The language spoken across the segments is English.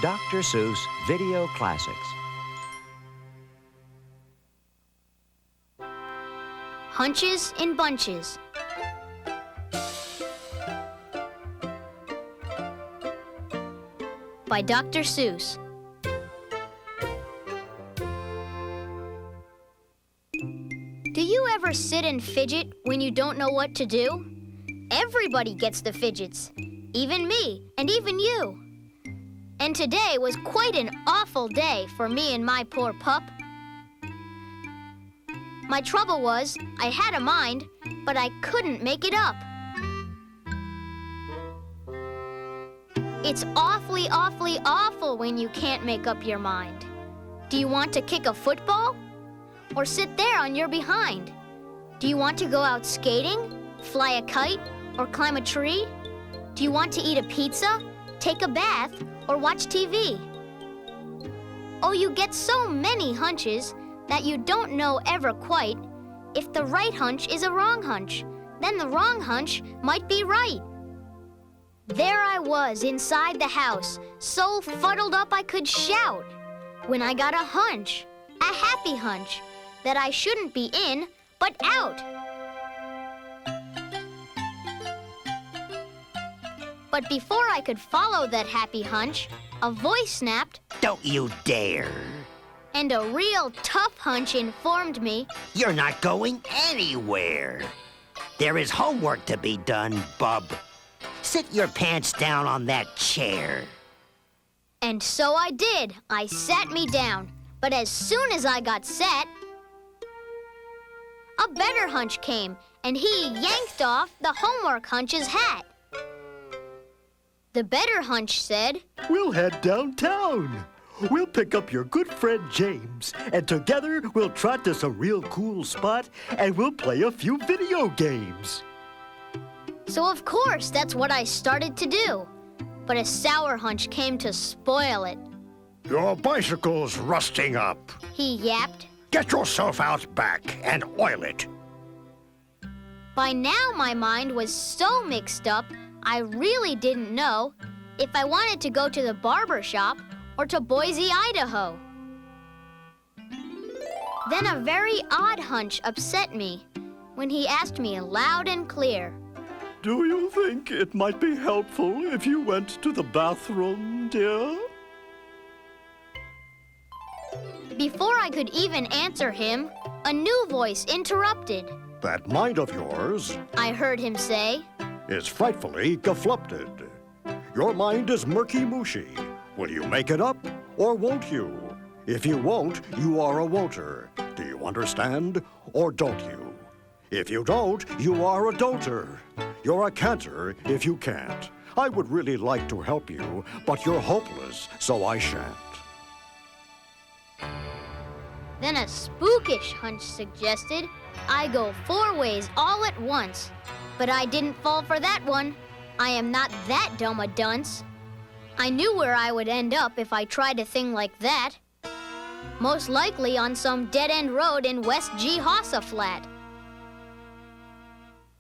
Dr. Seuss Video Classics. Hunches in Bunches. By Dr. Seuss. Do you ever sit and fidget when you don't know what to do? Everybody gets the fidgets, even me and even you. And today was quite an awful day for me and my poor pup. My trouble was, I had a mind, but I couldn't make it up. It's awfully, awfully awful when you can't make up your mind. Do you want to kick a football? Or sit there on your behind? Do you want to go out skating, fly a kite, or climb a tree? Do you want to eat a pizza, take a bath, or watch TV? Oh, you get so many hunches that you don't know ever quite if the right hunch is a wrong hunch. Then the wrong hunch might be right. There I was inside the house, so fuddled up I could shout, when I got a hunch, a happy hunch, that I shouldn't be in, but out. But before I could follow that happy hunch, a voice snapped, "Don't you dare!" And a real tough hunch informed me, "You're not going anywhere. There is homework to be done, bub. Sit your pants down on that chair." And so I did. I sat me down. But as soon as I got set, a better hunch came, and he yanked off the homework hunch's hat. The better hunch said, "We'll head downtown. We'll pick up your good friend James, and together we'll trot to some real cool spot, and we'll play a few video games." So of course that's what I started to do. But a sour hunch came to spoil it. "Your bicycle's rusting up. He yapped. Get yourself out back and oil it." By now my mind was so mixed up, I really didn't know if I wanted to go to the barber shop or to Boise, Idaho. Then a very odd hunch upset me when he asked me loud and clear, "Do you think it might be helpful if you went to the bathroom, dear?" Before I could even answer him, a new voice interrupted. "That mind of yours," I heard him say, "is frightfully geflupted. Your mind is murky-mushy. Will you make it up, or won't you? If you won't, you are a won'ter. Do you understand, or don't you? If you don't, you are a don'ter. You're a can'ter if you can't. I would really like to help you, but you're hopeless, so I shan't." Then a spookish hunch suggested I go 4 ways all at once. But I didn't fall for that one. I am not that dumb a dunce. I knew where I would end up if I tried a thing like that. Most likely on some dead-end road in West Jehossa Flat.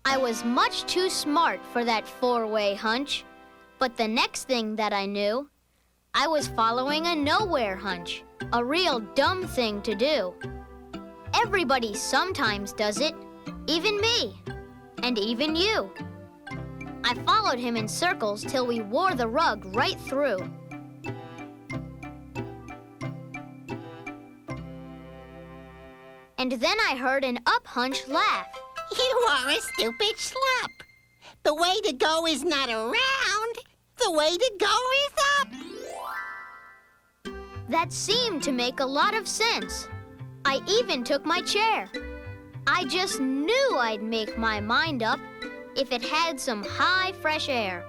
I was much too smart for that 4-way hunch. But the next thing that I knew, I was following a nowhere hunch. A real dumb thing to do. Everybody sometimes does it, even me, and even you. I followed him in circles till we wore the rug right through. And then I heard an up hunch laugh. "You are a stupid schlub. The way to go is not around. The way to go is up." That seemed to make a lot of sense. I even took my chair. I just knew I'd make my mind up if it had some high, fresh air.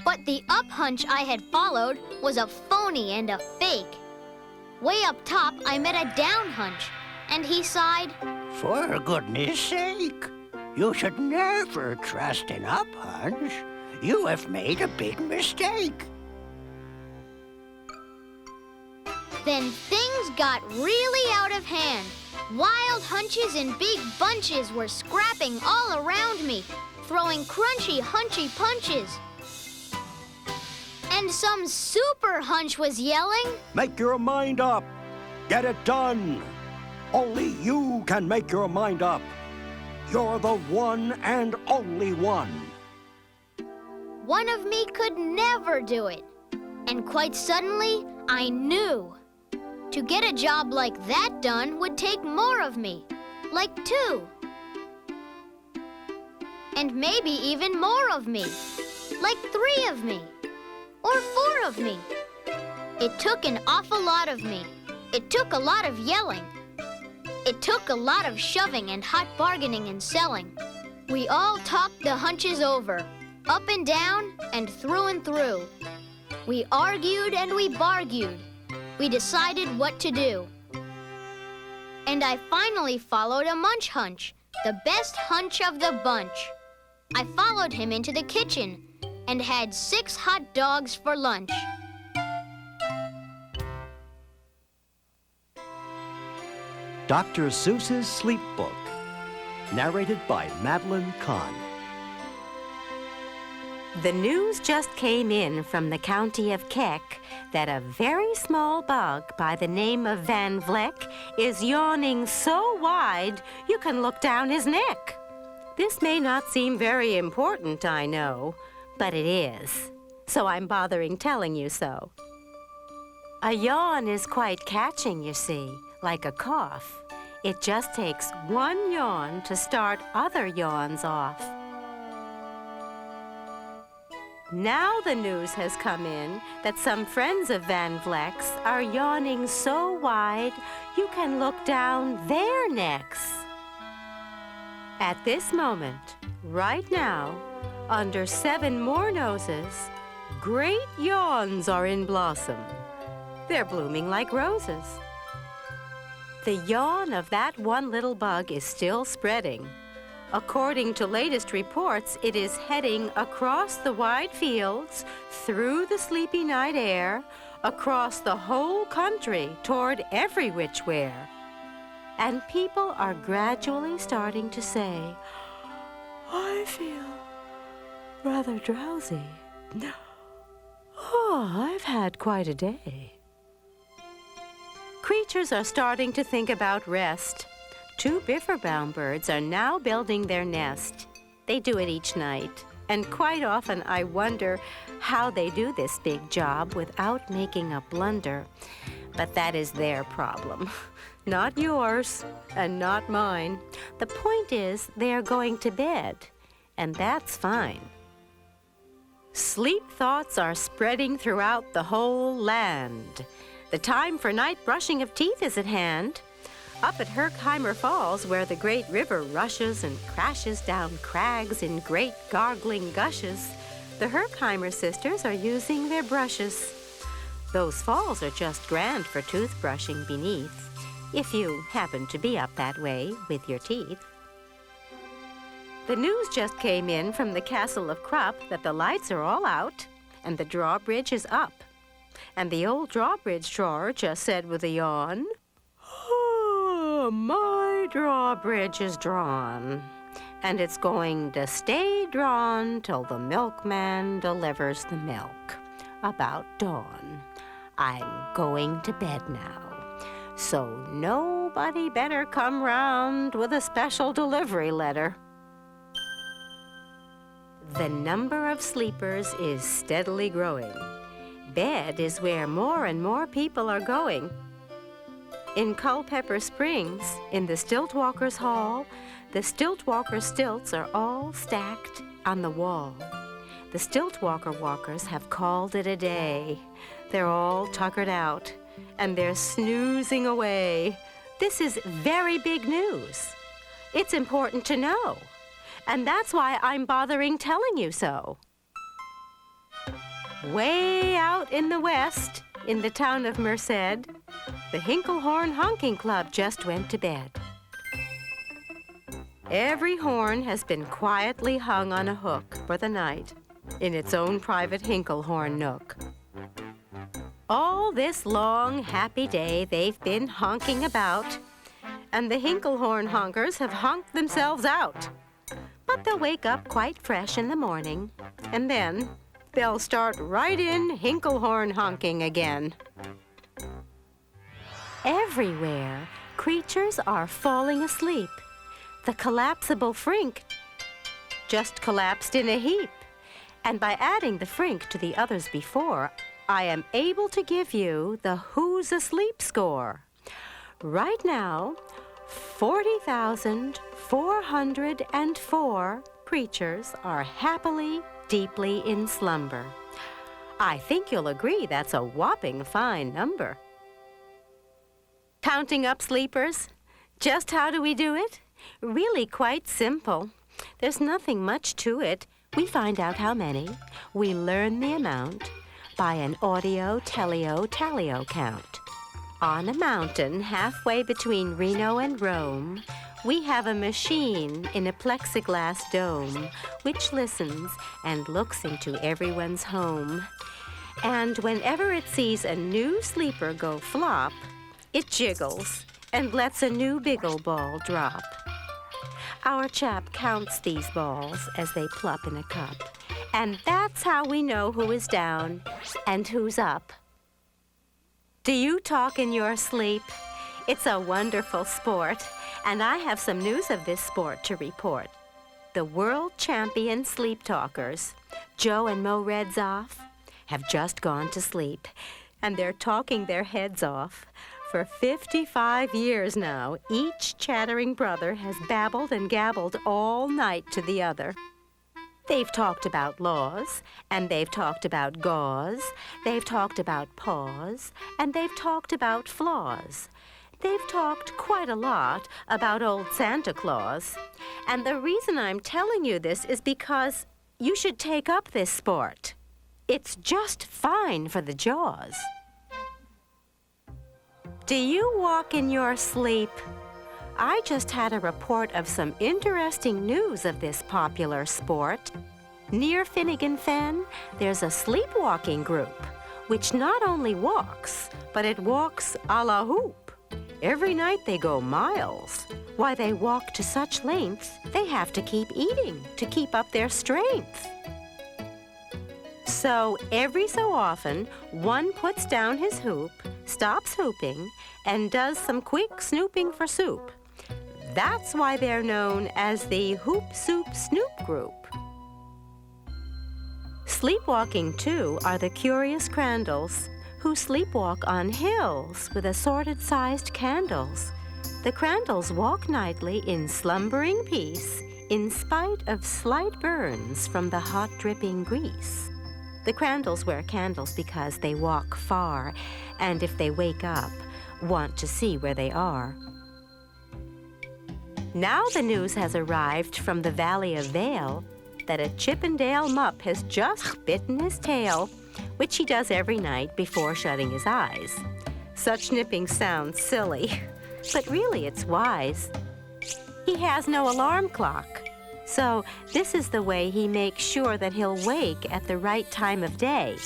But the up hunch I had followed was a phony and a fake. Way up top, I met a down hunch, and he sighed, For goodness sake, you should never trust an up hunch. You have made a big mistake. Then things got really out of hand. Wild hunches in big bunches were scrapping all around me, throwing crunchy, hunchy punches. And some super hunch was yelling, Make your mind up. Get it done. Only you can make your mind up. You're the one and only one. one of me could never do it. And quite suddenly, I knew. To get a job like that done would take more of me, like 2. And maybe even more of me, like 3 of me, or 4 of me. It took an awful lot of me. It took a lot of yelling. It took a lot of shoving and hot bargaining and selling. We all talked the hunches over, up and down and through. We argued and we bargued. We decided what to do. And I finally followed a munch hunch, the best hunch of the bunch. I followed him into the kitchen and had 6 hot dogs for lunch. Dr. Seuss's Sleep Book, narrated by Madeline Kahn. The news just came in from the county of Keck that a very small bug by the name of Van Vleck is yawning so wide you can look down his neck. This may not seem very important, I know, but it is. So I'm bothering telling you so. A yawn is quite catching, you see, like a cough. It just takes one yawn to start other yawns off. Now the news has come in that some friends of Van Vleck's are yawning so wide you can look down their necks. At this moment, right now, under 7 more noses, great yawns are in blossom. They're blooming like roses. The yawn of that one little bug is still spreading. According to latest reports, it is heading across the wide fields, through the sleepy night air, across the whole country, toward every which where. And people are gradually starting to say, I feel rather drowsy. Oh, I've had quite a day. Creatures are starting to think about rest. 2 bifferbound birds are now building their nest. They do it each night, and quite often I wonder how they do this big job without making a blunder. But that is their problem, not yours and not mine. The point is they are going to bed, and that's fine. Sleep thoughts are spreading throughout the whole land. The time for night brushing of teeth is at hand. Up at Herkheimer Falls, where the great river rushes and crashes down crags in great gargling gushes, the Herkheimer sisters are using their brushes. Those falls are just grand for toothbrushing beneath, if you happen to be up that way with your teeth. The news just came in from the castle of Krupp that the lights are all out and the drawbridge is up. And the old drawbridge drawer just said with a yawn, my drawbridge is drawn, and it's going to stay drawn till the milkman delivers the milk about dawn. I'm going to bed now, so nobody better come round with a special delivery letter. The number of sleepers is steadily growing. Bed is where more and more people are going. In Culpeper Springs, in the Stiltwalkers' Hall, the Stiltwalker stilts are all stacked on the wall. The Stiltwalker walkers have called it a day. They're all tuckered out, and they're snoozing away. This is very big news. It's important to know, and that's why I'm bothering telling you so. Way out in the west, in the town of Merced, the Hinklehorn Honking Club just went to bed. Every horn has been quietly hung on a hook for the night in its own private Hinklehorn nook. All this long, happy day they've been honking about, and the Hinklehorn honkers have honked themselves out. But they'll wake up quite fresh in the morning, and then, they'll start right in Hinklehorn honking again. Everywhere, creatures are falling asleep. The collapsible frink just collapsed in a heap. And by adding the frink to the others before, I am able to give you the Who's Asleep score. Right now, 40,404 creatures are happily, deeply in slumber. I think you'll agree that's a whopping fine number. Counting up sleepers. Just how do we do it? Really quite simple. There's nothing much to it. We find out how many. We learn the amount by an audio-teleo-tallyo count. On a mountain halfway between Reno and Rome, we have a machine in a plexiglass dome which listens and looks into everyone's home. And whenever it sees a new sleeper go flop, it jiggles and lets a new biggle ball drop. Our chap counts these balls as they plop in a cup, and that's how we know who is down and who's up. Do you talk in your sleep? It's a wonderful sport, and I have some news of this sport to report. The world champion sleep talkers, Joe and Mo Redzoff, have just gone to sleep, and they're talking their heads off. For 55 years now, each chattering brother has babbled and gabbled all night to the other. They've talked about laws, and they've talked about gauze, they've talked about paws, and they've talked about flaws. They've talked quite a lot about old Santa Claus. And the reason I'm telling you this is because you should take up this sport. It's just fine for the jaws. Do you walk in your sleep? I just had a report of some interesting news of this popular sport. Near Finnegan Fen, there's a sleepwalking group, which not only walks, but it walks a la hoop. Every night they go miles. Why they walk to such lengths, they have to keep eating to keep up their strength. So every so often, one puts down his hoop, stops hooping, and does some quick snooping for soup. That's why they're known as the Hoop Soup Snoop Group. Sleepwalking, too, are the curious crandalls who sleepwalk on hills with assorted-sized candles. The crandalls walk nightly in slumbering peace in spite of slight burns from the hot dripping grease. The crandalls wear candles because they walk far, and if they wake up, want to see where they are. Now the news has arrived from the Valley of Vale that a Chippendale mupp has just bitten his tail, which he does every night before shutting his eyes. Such nipping sounds silly, but really it's wise. He has no alarm clock, so this is the way he makes sure that he'll wake at the right time of day.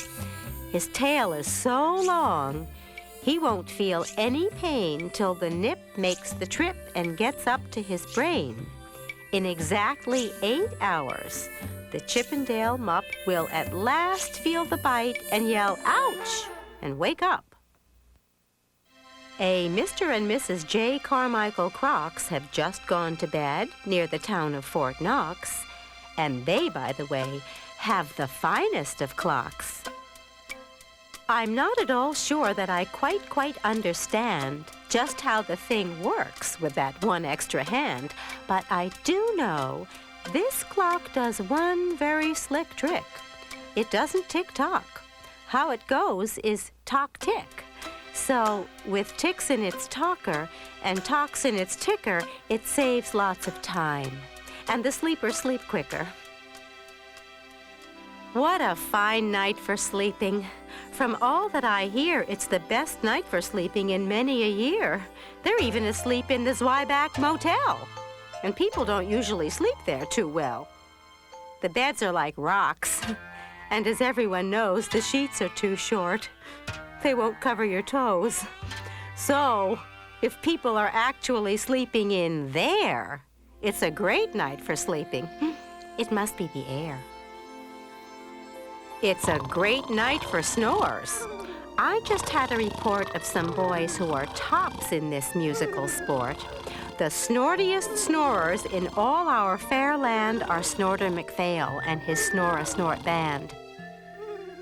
His tail is so long, he won't feel any pain till the nip makes the trip and gets up to his brain. In exactly 8 hours, the Chippendale mupp will at last feel the bite and yell, "Ouch!" and wake up. A Mr. and Mrs. J. Carmichael Crocs have just gone to bed near the town of Fort Knox, and they, by the way, have the finest of clocks. I'm not at all sure that I quite understand just how the thing works with that one extra hand, but I do know this clock does one very slick trick. It doesn't tick-tock. How it goes is tock-tick. So, with ticks in its talker and tocks in its ticker, it saves lots of time. And the sleepers sleep quicker. What a fine night for sleeping. From all that I hear, it's the best night for sleeping in many a year. They're even asleep in the Zweiback Motel. And people don't usually sleep there too well. The beds are like rocks. And as everyone knows, the sheets are too short. They won't cover your toes. So, if people are actually sleeping in there, it's a great night for sleeping. It must be the air. It's a great night for snores. I just had a report of some boys who are tops in this musical sport. The snortiest snorers in all our fair land are Snorter McPhail and his Snore-a-Snort band.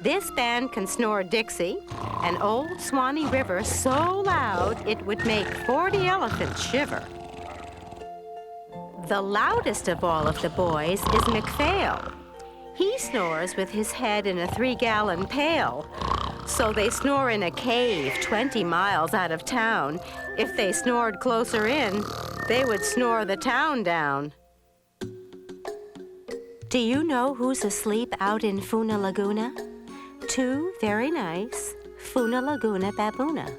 This band can snore Dixie, an old Swanee River so loud it would make 40 elephants shiver. The loudest of all of the boys is McPhail. He snores with his head in a 3-gallon pail. So they snore in a cave 20 miles out of town. If they snored closer in, they would snore the town down. Do you know who's asleep out in Funa Laguna? 2 very nice Funa Laguna baboona.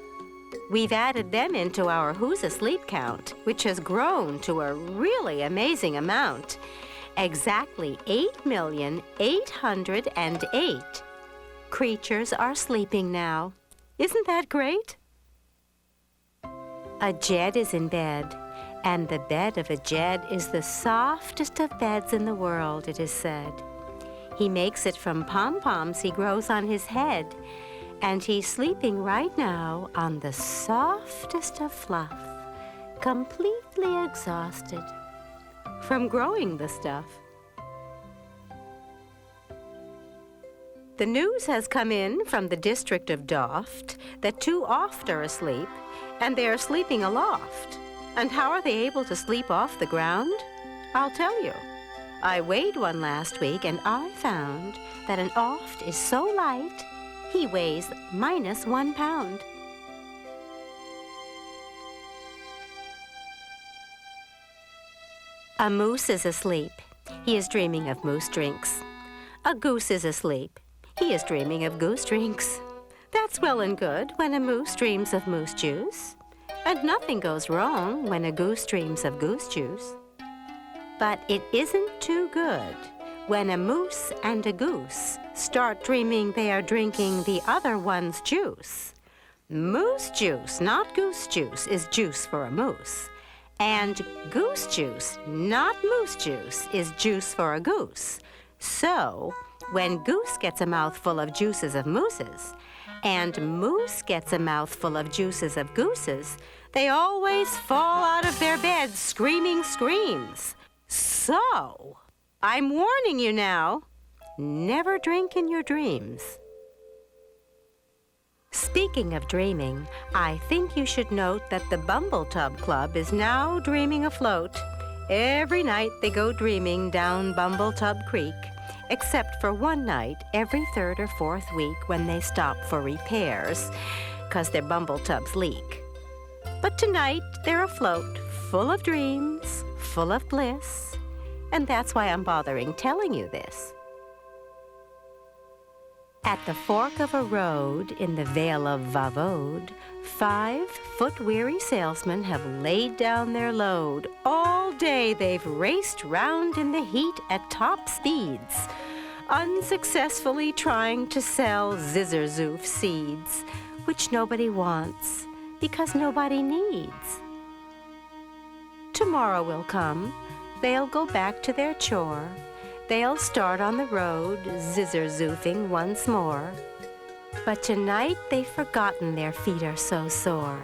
We've added them into our Who's Asleep count, which has grown to a really amazing amount. Exactly 8,808 creatures are sleeping now. Isn't that great? A Jed is in bed, and the bed of a Jed is the softest of beds in the world, it is said. He makes it from pom-poms he grows on his head, and he's sleeping right now on the softest of fluff, completely exhausted from growing the stuff. The news has come in from the district of Doft that 2 oft are asleep, and they are sleeping aloft. And how are they able to sleep off the ground? I'll tell you. I weighed one last week, and I found that an oft is so light, he weighs -1 pound. A moose is asleep. He is dreaming of moose drinks. A goose is asleep. He is dreaming of goose drinks. That's well and good when a moose dreams of moose juice. And nothing goes wrong when a goose dreams of goose juice. But it isn't too good when a moose and a goose start dreaming they are drinking the other one's juice. Moose juice, not goose juice, is juice for a moose. And goose juice, not moose juice, is juice for a goose. So, when goose gets a mouthful of juices of mooses, and moose gets a mouthful of juices of gooses, they always fall out of their beds screaming screams. So, I'm warning you now, never drink in your dreams. Speaking of dreaming, I think you should note that the Bumbletub Club is now dreaming afloat. Every night they go dreaming down Bumbletub Creek, except for one night every 3rd or 4th week when they stop for repairs, 'cause their Bumbletubs leak. But tonight they're afloat, full of dreams, full of bliss, and that's why I'm bothering telling you this. At the fork of a road in the Vale of Vavode, 5 foot-weary salesmen have laid down their load. All day they've raced round in the heat at top speeds, unsuccessfully trying to sell Zizzerzouf seeds, which nobody wants because nobody needs. Tomorrow will come. They'll go back to their chore. They'll start on the road, zizzer-zoofing once more. But tonight they've forgotten their feet are so sore.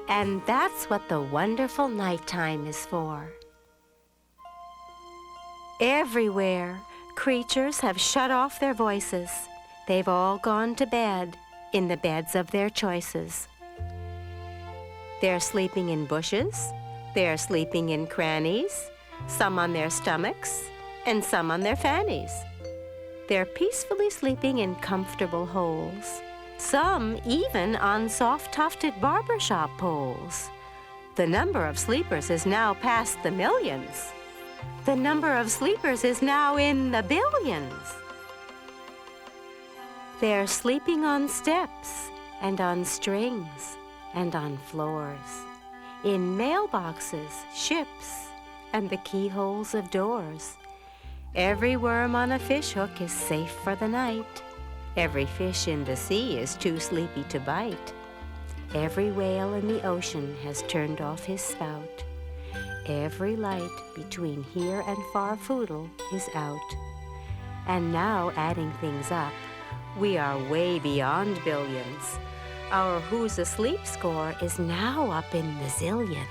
And that's what the wonderful nighttime is for. Everywhere, creatures have shut off their voices. They've all gone to bed in the beds of their choices. They're sleeping in bushes. They're sleeping in crannies, some on their stomachs, and some on their fannies. They're peacefully sleeping in comfortable holes, some even on soft-tufted barbershop poles. The number of sleepers is now past the millions. The number of sleepers is now in the billions. They're sleeping on steps and on strings and on floors, in mailboxes, ships, and the keyholes of doors. Every worm on a fishhook is safe for the night. Every fish in the sea is too sleepy to bite. Every whale in the ocean has turned off his spout. Every light between here and Farfoodle is out. And now, adding things up, We are way beyond billions. Our Who's Asleep score is now up in the zillions.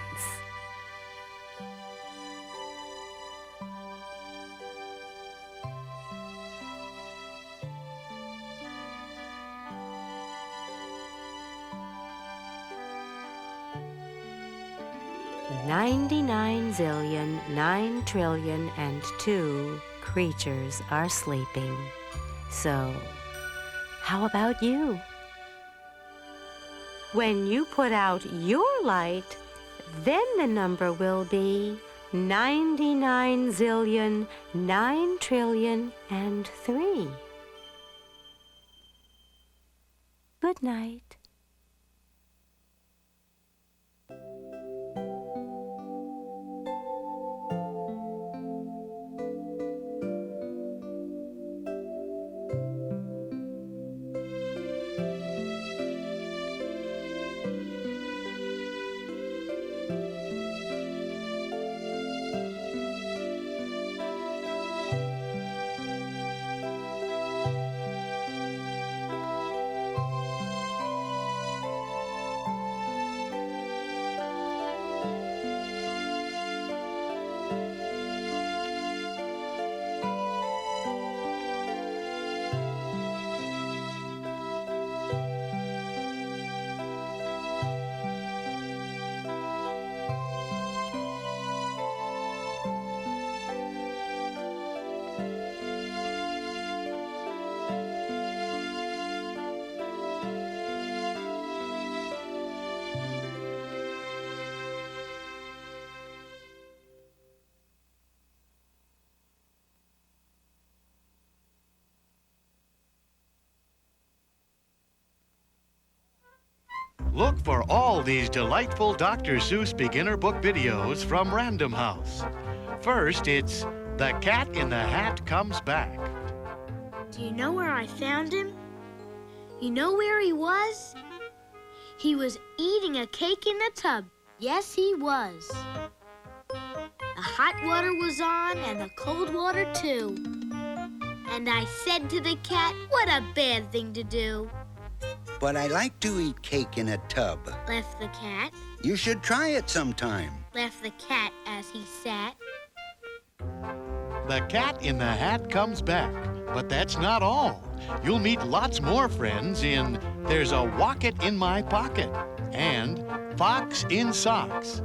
$99,9,000,000,002 creatures are sleeping. So, how about you? When you put out your light, then the number will be 99,000,000,009,000,003. Good night. Look for all these delightful Dr. Seuss beginner book videos from Random House. First, it's The Cat in the Hat Comes Back. Do you know where I found him? You know where he was? He was eating a cake in the tub. Yes, he was. The hot water was on and the cold water too. And I said to the cat, what a bad thing to do. But I like to eat cake in a tub. Left the cat. You should try it sometime. Left the cat as he sat. The Cat in the Hat Comes Back. But that's not all. You'll meet lots more friends in There's a Wocket in My Pocket and Fox in Socks.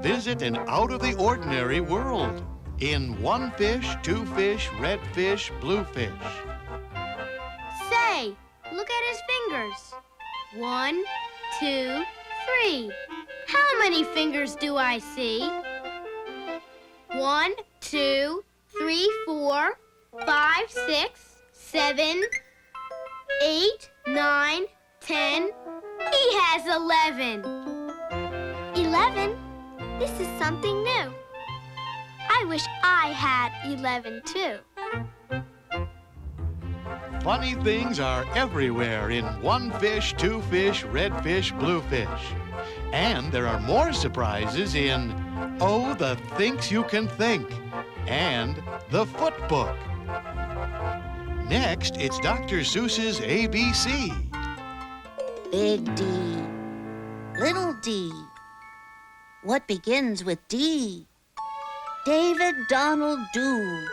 Visit an out-of-the-ordinary world in One Fish, Two Fish, Red Fish, Blue Fish. Say, look at his fingers. 1, 2, 3. How many fingers do I see? 1, 2, 3, 4, 5, 6, 7, 8, 9, 10. He has 11. 11? This is something new. I wish I had 11 too. Funny things are everywhere in One Fish, Two Fish, Red Fish, Blue Fish. And there are more surprises in Oh, the Thinks You Can Think and The Foot Book. Next, it's Dr. Seuss's ABC. Big D, little d. What begins with D? David Donald Do.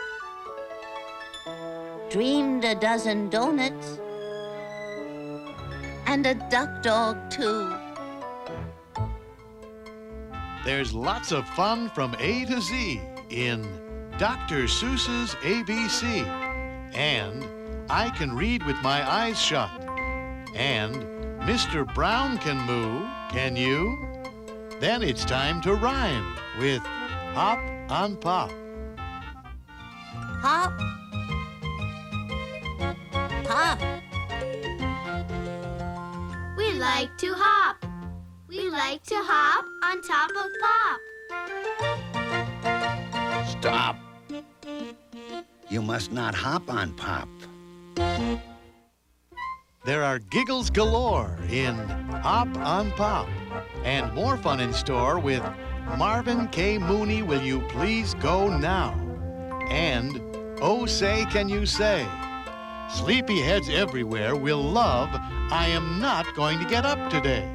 Dreamed a dozen donuts and a duck dog too. There's lots of fun from A to Z in Dr. Seuss's ABC and I Can Read with My Eyes Shut and Mr. Brown Can Moo, Can You? Then it's time to rhyme with Hop on Pop. Hop, hop. We like to hop. We like to hop on top of Pop. Stop. You must not hop on Pop. There are giggles galore in Hop on Pop and more fun in store with Marvin K. Mooney, Will You Please Go Now? And Oh, Say, Can You Say? Sleepyheads everywhere will love I Am Not Going to Get Up Today.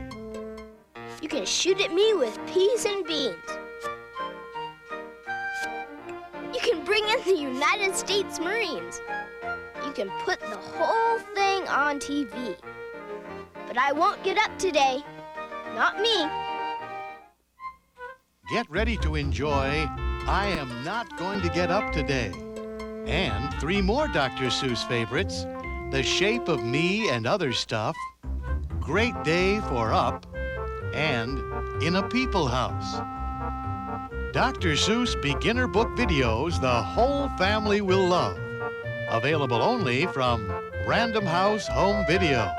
You can shoot at me with peas and beans. You can bring in the United States Marines. You can put the whole thing on TV. But I won't get up today. Not me. Get ready to enjoy I Am Not Going to Get Up Today. And 3 more Dr. Seuss favorites, The Shape of Me and Other Stuff, Great Day for Up, and In a People House. Dr. Seuss beginner book videos the whole family will love. Available only from Random House Home Video.